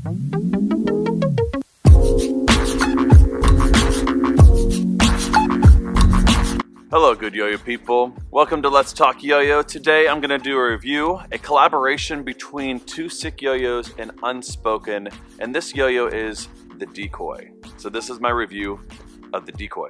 Hello, good yo-yo people. Welcome to Let's Talk Yo-Yo. Today I'm going to do a review, a collaboration between Two Sick Yo-Yos and Unspoken, and this yo-yo is the Decoy. So this is my review of the Decoy.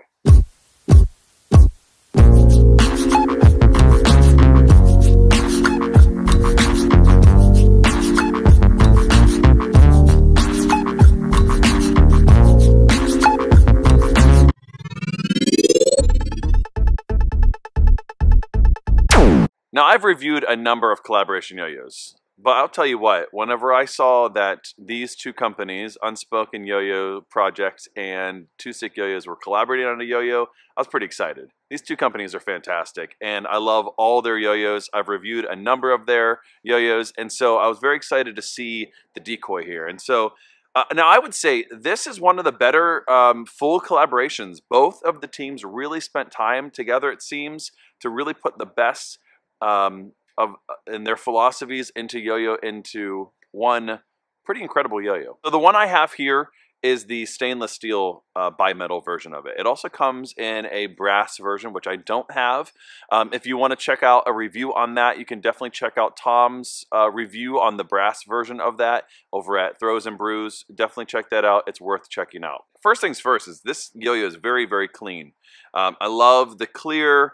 Now, I've reviewed a number of collaboration yo-yos, but I'll tell you what, whenever I saw that these two companies, Unspoken Yo-Yo Project and Two Sick Yo-Yos, were collaborating on a yo-yo, I was pretty excited. These two companies are fantastic, and I love all their yo-yos. I've reviewed a number of their yo-yos, and so I was very excited to see the Decoy here. And so, now I would say this is one of the better full collaborations. Both of the teams really spent time together, it seems, to really put the best in their philosophies into yo-yo into one pretty incredible yo-yo. So the one I have here is the stainless steel bimetal version of it. It also comes in a brass version, which I don't have. If you want to check out a review on that, you can definitely check out Tom's review on the brass version of that over at Throws and Brews. Definitely check that out. It's worth checking out. First things first is this yo-yo is very, very clean. I love the clear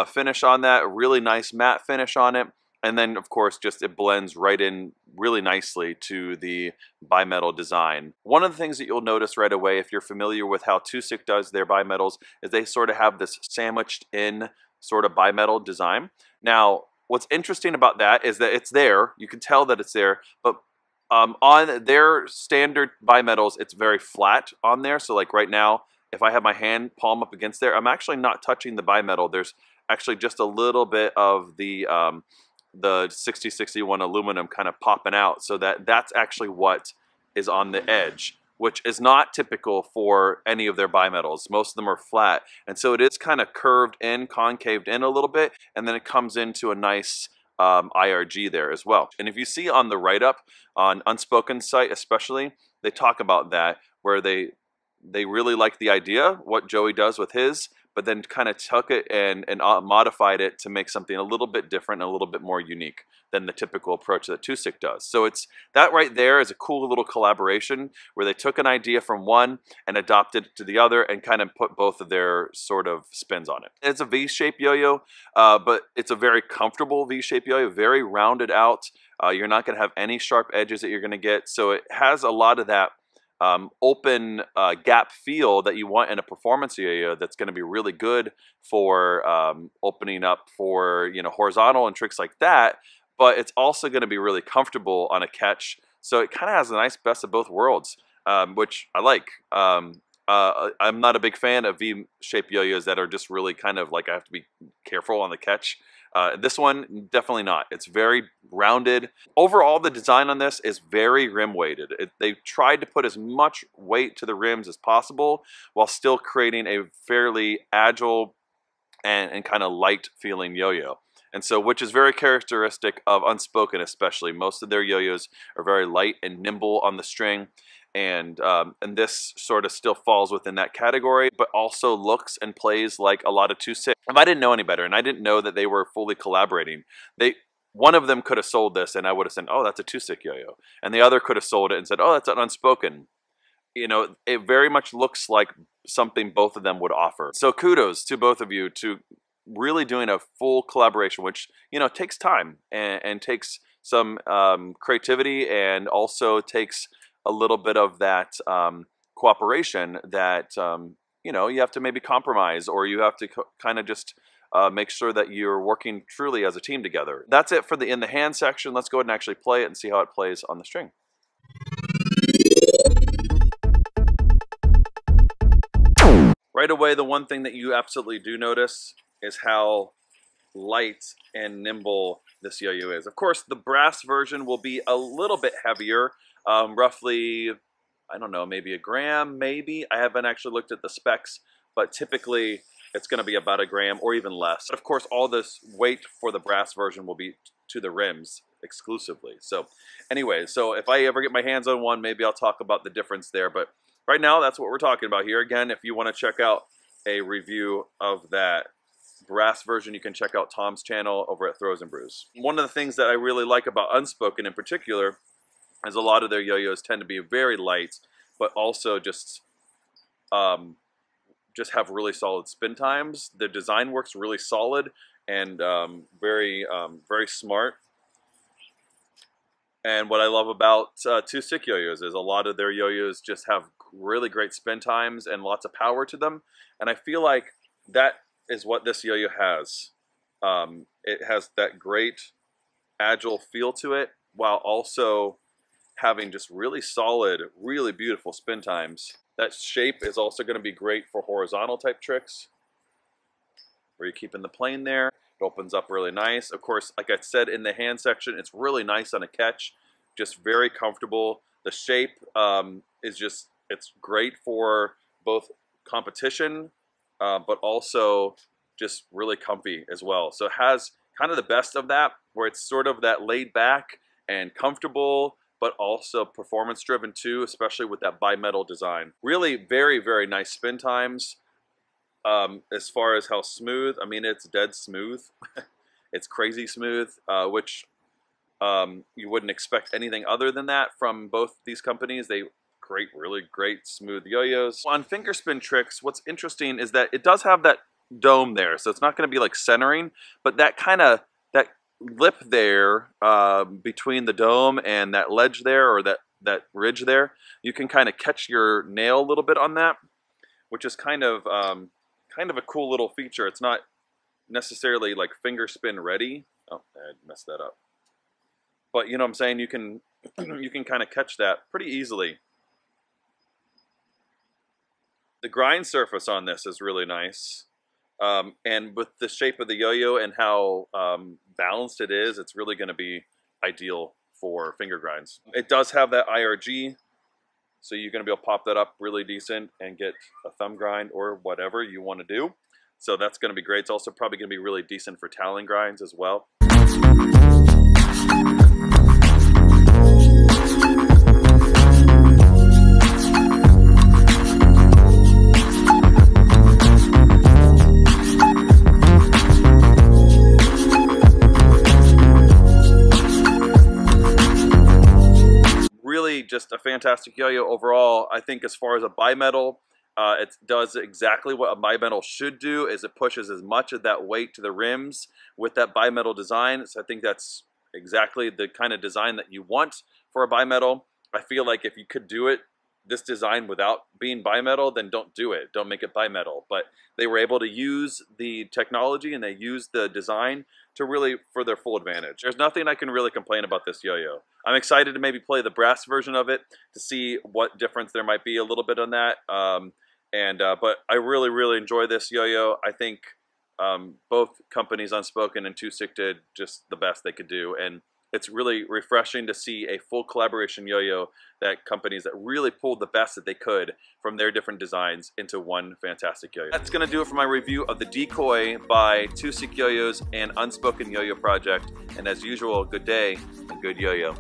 finish on that, a really nice matte finish on it, and then of course just it blends right in really nicely to the bimetal design. One of the things that you'll notice right away if you're familiar with how Two Sick does their bimetals is they sort of have this sandwiched in sort of bimetal design. Now what's interesting about that is that it's there, you can tell that it's there, but on their standard bimetals it's very flat on there. So like right now, if I have my hand palm up against there, I'm actually not touching the bimetal. There's actually just a little bit of the 6061 aluminum kind of popping out, so that's actually what is on the edge, which is not typical for any of their bimetals. Most of them are flat, and so it is kind of curved in, concaved in a little bit, and then it comes into a nice IRG there as well. And if you see on the write-up on Unspoken's site especially, they talk about that, where they really like the idea, what Joey does with his, but then kind of took it and modified it to make something a little bit different and a little bit more unique than the typical approach that Two Sick does. So it's that right there is a cool little collaboration where they took an idea from one and adopted it to the other and kind of put both of their sort of spins on it. It's a V-shaped yo-yo, but it's a very comfortable V-shaped yo-yo, very rounded out. You're not going to have any sharp edges that you're going to get, so it has a lot of that open gap feel that you want in a performance yo-yo that's going to be really good for opening up for, you know, horizontal and tricks like that, but it's also going to be really comfortable on a catch. So it kind of has a nice best of both worlds, which I like. I'm not a big fan of V-shaped yo-yos that are just really kind of like I have to be careful on the catch. This one, definitely not. It's very rounded. Overall, the design on this is very rim weighted. They tried to put as much weight to the rims as possible while still creating a fairly agile and kind of light feeling yo-yo. And so, which is very characteristic of Unspoken especially. Most of their yo-yos are very light and nimble on the string. And this sort of still falls within that category, but also looks and plays like a lot of Two Sick. If I didn't know any better, and I didn't know that they were fully collaborating, one of them could have sold this, and I would have said, "Oh, that's a Two Sick yo-yo," and the other could have sold it and said, "Oh, that's an Unspoken." You know, it very much looks like something both of them would offer. So kudos to both of you to really doing a full collaboration, which, you know, takes time and takes some creativity, and also takes a little bit of that cooperation that, you know, you have to maybe compromise, or you have to kind of just make sure that you're working truly as a team together. That's it for the in the hand section. Let's go ahead and actually play it and see how it plays on the string. Right away, the one thing that you absolutely do notice is how light and nimble this yo-yo is. Of course, the brass version will be a little bit heavier, roughly, I don't know, maybe a gram, maybe. I haven't actually looked at the specs, but typically it's going to be about a gram or even less. Of course, all this weight for the brass version will be to the rims, exclusively. So anyway, so if I ever get my hands on one, maybe I'll talk about the difference there. But right now, that's what we're talking about here. Again, if you want to check out a review of that brass version, you can check out Tom's channel over at Throws and Brews. One of the things that I really like about Unspoken in particular is a lot of their yo-yos tend to be very light, but also just have really solid spin times. The design works really solid and very smart. And what I love about Two Stick Yo-Yos is a lot of their yo-yos just have really great spin times and lots of power to them. And I feel like that is what this yo-yo has. It has that great agile feel to it, while also having just really solid, really beautiful spin times. That shape is also going to be great for horizontal type tricks, where you're keeping the plane there. It opens up really nice. Of course, like I said in the hand section, it's really nice on a catch, just very comfortable. The shape is just, it's great for both competition, but also just really comfy as well. So it has kind of the best of that, where it's sort of that laid back and comfortable, but also performance driven too, especially with that bimetal design. Really very, very nice spin times. As far as how smooth, I mean, it's dead smooth. It's crazy smooth, which you wouldn't expect anything other than that from both these companies. They create really great smooth yo-yos. On finger spin tricks, what's interesting is that it does have that dome there, so it's not going to be like centering, but that kind of, that lip there between the dome and that ledge there, or that ridge there, you can kind of catch your nail a little bit on that, which is kind of a cool little feature. It's not necessarily like finger spin ready. Oh, I messed that up. But you know what I'm saying? You can kind of catch that pretty easily. The grind surface on this is really nice. And with the shape of the yo-yo and how balanced it is, it's really going to be ideal for finger grinds. It does have that IRG, so you're going to be able to pop that up really decent and get a thumb grind or whatever you want to do. So that's going to be great. It's also probably going to be really decent for talon grinds as well. Just a fantastic yo-yo overall. I think as far as a bimetal, it does exactly what a bimetal should do, is it pushes as much of that weight to the rims with that bimetal design. So I think that's exactly the kind of design that you want for a bimetal. I feel like if you could do it, this design, without being bimetal, then don't do it. Don't make it bimetal. But they were able to use the technology and they used the design to really, for their full advantage. There's nothing I can really complain about this yo-yo. I'm excited to maybe play the brass version of it to see what difference there might be a little bit on that. But I really, really enjoy this yo-yo. I think both companies, Unspoken and Two Stick, did just the best they could do. And it's really refreshing to see a full collaboration yo-yo, that companies that really pulled the best that they could from their different designs into one fantastic yo-yo. That's going to do it for my review of the Decoy by Two Stick Yo-Yos and Unspoken Yo-Yo Project. And as usual, good day and good yo-yo.